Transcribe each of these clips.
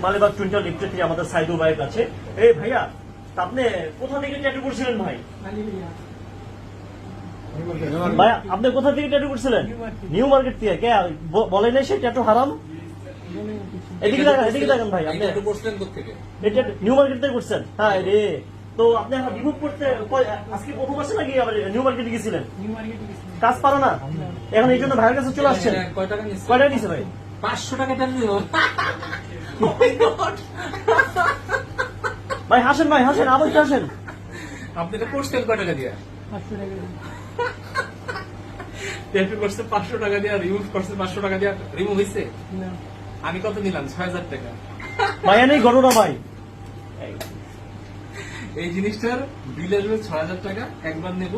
মালিবাগ টুইন্টাল লিফটের থেকে আমাদের সাইদুল ভাইয়ের কাছে। এই ভাইয়া, আপনি কোথা থেকে ট্যাটু করছিলেন ভাই? ভাইয়া আপনি কোথা থেকে ট্যাটু করছিলেন? নিউ মার্কেট থেকে। কে বলেন সেই ট্যাটু হারাম? এদিকে দেখেন ভাই, আপনি নিউ মার্কেট থেকে করছেন? হ্যাঁ রে, তো আপনি রিমুভ করতে আজকে প্রথম আসছে নাকি আবার নিউ মার্কেটে গেছিলেন? কাজ পারো না এখন, এই জন্য ভাইয়ের কাছে চলে আসছেন। কয় টাকা নিচ্ছে ভাই? 500 টাকা নিল ভাই। হাসেন ভাই, হাসেন, আবার হাসেন। আপনি এটা করছেন কয় টাকা দিয়ে? 500 টাকা করছে 500 টাকা দিয়ে, রিমুভ করছে 500 টাকা দিয়ে। রিমুভ হয়েছে? আমি কত নিলাম? 6000 টাকা। ভাই নেই ঘটনা ভাই, এই জিনিসটার বিল আসবে 6000 টাকা। একবার নেব,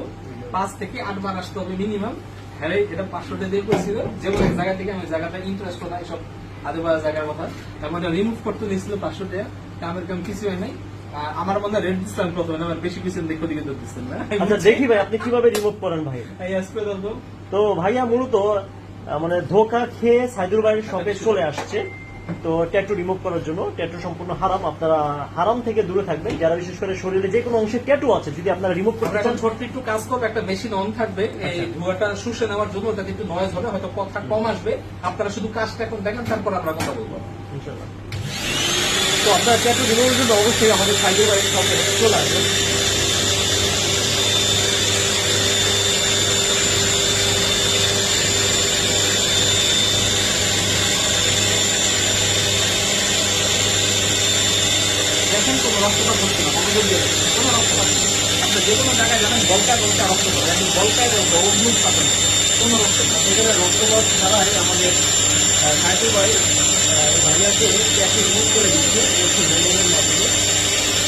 5 থেকে 8 বার আসতে হবে মিনিমাম। হ্যাঁ, এটা 500 টাকা দিয়ে করেছিল, যেমন এক জায়গা থেকে আমি জায়গাটা ইন্টারেস্ট করা এইসব আজেবাজে জায়গার কথা। তারপর রিমুভ করতে নিয়েছিল 500 টাকা। কামের কাম কিছু হয় নাই। আমার মনে হয় রেড দিচ্ছিলাম প্রথমে, আমার বেশি কিছু দেখো দিকে দিচ্ছেন না। আচ্ছা দেখি ভাই আপনি কিভাবে রিমুভ করেন ভাই। তো ভাইয়া মূলত মানে ধোকা খেয়ে সাইদুল ভাইয়ের শপে চলে আসছে তো ট্যাটু রিমুভ করার জন্য। ট্যাটু সম্পূর্ণ হারাম, আপনারা হারাম থেকে দূরে থাকবেন। যারা বিশেষ করে শরীরে যে কোনো অংশে ট্যাটু আছে যদি আপনারা রিমুভ করতে চান, ছোট্ট একটু কাজ করবে, একটা মেশিন অন থাকবে এই ধোঁয়াটা শুষে নেওয়ার জন্য। ওটাতে একটু নয়েজ হবে, হয়তো কথা কম আসবে। আপনারা শুধু কাজটা এখন দেখেন, তারপর আমরা কথা বলবো ইনশাআল্লাহ। তো আপনারা ট্যাটু রিমুভের জন্য অবশ্যই আমাদের সাইদুল ভাইয়ের শপে চলে আসবেন। দেখেন কোনো রক্তপাত হচ্ছে না, মনোযোগ দিয়ে দেখেন, কোনো রক্তপাত নেই। আপনি যে কোনো জায়গায় যাবেন বলকা বলকা রক্ত পাবেন, এখন বলকায় অভ্যুত পাবেন, কোনো রক্ত না। এখানে রক্তপাত ছাড়াই আমাদের সাইদুল ভাই ভাইয়াকে ট্যাটু রিমুভ করে দিচ্ছে মেলনের মাধ্যমে।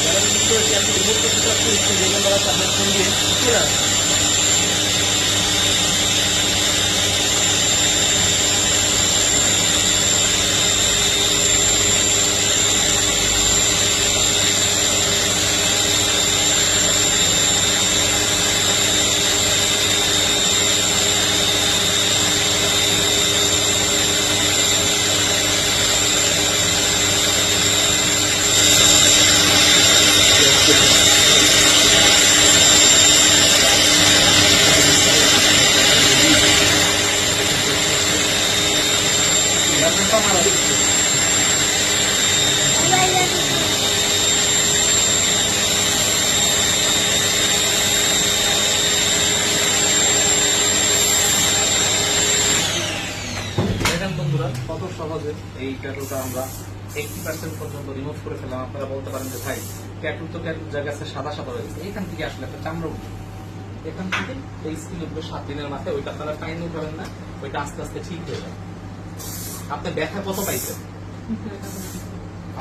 যারা বিশেষ করে ট্যাটু রিমুভ করতে চাচ্ছে যেগুলো তাদের সঙ্গে চলে আসে। দেখেন বন্ধুরা, কত সহজে এই ট্যাটুটা আমরা 80% পর্যন্ত রিমুভ করে ফেললাম। আপনারা বলতে পারেন যে ভাই ট্যাটু তো ট্যাটুর জায়গা আছে সাদা সাদা হয়ে গেছে। এখান থেকে আসলে একটা চামড়া উঠবে, এখান থেকে এই স্কিন উঠবে 7 দিনের মাথায়। ওইটা আপনারা টাইম উঠাবেন না, ওইটা আস্তে আস্তে ঠিক হয়ে যাবে। আপনি ব্যথা কত পাইছেন?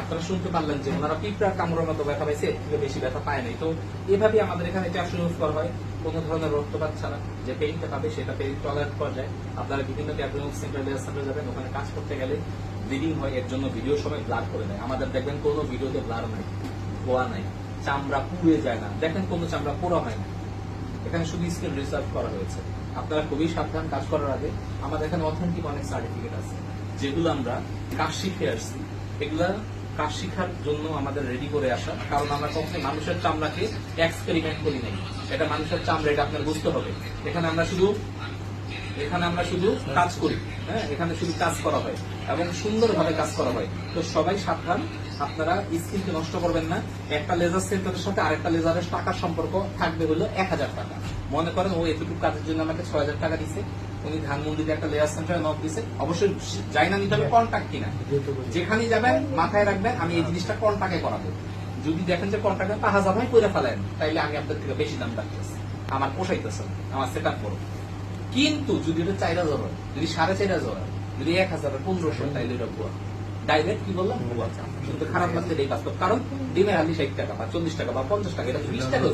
আপনারা শুনতে পারলেন যে ওনারা পিঁপড়ার কামড়ের মতো ব্যথা পাইছে, এর থেকে বেশি ব্যথা পায় নাই। তো এভাবে আমাদের এখানে ট্যাটু রিমুভ করা হয় কোনো ধরনের রক্তপাত ছাড়া। যে পেইনটা পাবে সেটা পেইন টলারেট করা যায়। আপনারা বিভিন্ন ট্যাটু রিমুভ সেন্টার যাবেন, ওখানে কাজ করতে গেলে ব্লিডিং হয়, এর জন্য ভিডিও সময় ব্লার করে দেয়। আমাদের দেখবেন কোনো ভিডিওতে ব্লার নাই, ধোয়া নাই, চামড়া পুড়ে যায় না। দেখেন কোনো চামড়া পোড়া হয় না। এখানে শুধু স্কিন রিসার্ভ করা হয়েছে। আপনারা খুবই সাবধান কাজ করার আগে। আমাদের এখানে অথেন্টিক অনেক সার্টিফিকেট আছে যেগুলো আমরা কাজ শিখে আসছি। এগুলা কাজ শিখার জন্য আমাদের রেডি করে আসা, কারণ আমরা কখনোই মানুষের চামড়াকে এক্সপেরিমেন্ট করি নাই। এটা মানুষের চামড়া, এটা আপনার বুঝতে হবে। এখানে আমরা শুধু কাজ করি, হ্যাঁ, এখানে শুধু কাজ করা হয় এবং সুন্দরভাবে কাজ করা হয়। তো সবাই সাবধান, আপনারা স্কিনকে নষ্ট করবেন না। একটা লেজার সেন্টারের সাথে আরেকটা লেজারের টাকার সম্পর্ক থাকবে হলো 1000 টাকা। মনে করেন ও এতটুকু কাজের জন্য আমাকে 6000 টাকা দিচ্ছে, উনি ধানমন্ডিতে একটা লেজার সেন্টারে নক দিছে। অবশ্যই যাই না নিতে হবে কন্ট্যাক্ট কিনা। যেখানেই যাবেন মাথায় রাখবেন আমি এই জিনিসটা কন্ট্যাক্টে করাবো। যদি দেখেন যে কন্ট্যাক্টে 5000 করে ফেলেন, তাইলে আমি আপনার থেকে বেশি দাম রাখতেছি, আমার পোষাইতেছে, আমার সেট আপ করো। কিন্তু যদি এটা 4000 হয়, যদি 4500 হয়, যদি 1000 1500, তাইলে এটা ভুয়া। ডাইরেক্ট কি বললাম, ভুয়া। কিন্তু খারাপ লাগছে এই বাস্তব, কারণ ডিমের হালি 60 টাকা বা 40 টাকা বা 50 টাকা, এটা 20 টাকা।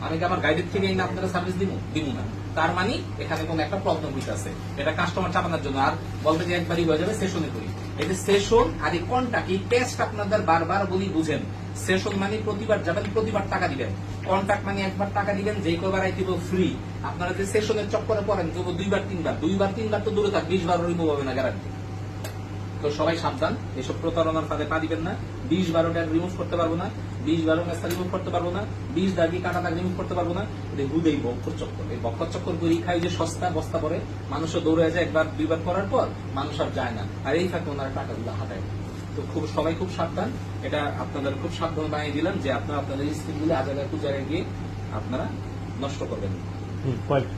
আমি কি আমার গাইডের থেকে এই না আপনারা সার্ভিস দিব না? তার মানে এখানে কোন একটা প্রবলেম হইতেছে। এটা কাস্টমার চাপানোর জন্য। আর বলবে যে একবারই হয়ে যাবে, সেশনে করি। এই যে সেশন আর এই কন্ট্যাক্ট, এই টেস্ট আপনাদের বারবার বলি বুঝেন। সেশন মানে প্রতিবার যাবেন, প্রতিবার টাকা দিবেন। কন্ট্যাক্ট মানে একবার টাকা দিবেন, যে কবার আইতিব ফ্রি। আপনারা যে সেশনের চক্করে পড়েন, তবু দুইবার তিনবার তো দূরে থাক, 20 বার রিমুভ হবে না গ্যারান্টি। তো সবাই সাবধান, এসব প্রতারণার ফাঁদে পা দিবেন না। 20-12 ট্যাগ রিমুভ করতে পারবো না, 20-12 মেসা রিমুভ করতে পারবো না, 20 দাগি কাটা দাগ রিমুভ করতে পারবো না। এটা হুদেই বক্কর চক্কর। এই বক্কর চক্কর করে খাই যে সস্তা বস্তা পরে মানুষও দৌড়ে যায়, একবার দুইবার করার পর মানুষ আর যায় না, আর এই ফাঁকে ওনারা টাকাগুলো হাতায়। তো সবাই খুব সাবধান। এটা আপনাদের খুব সাবধান বানিয়ে দিলাম যে আপনারা আপনাদের স্কিমগুলো আজাগায় কুজাগায় গিয়ে আপনারা নষ্ট করবেন। পয়েন্ট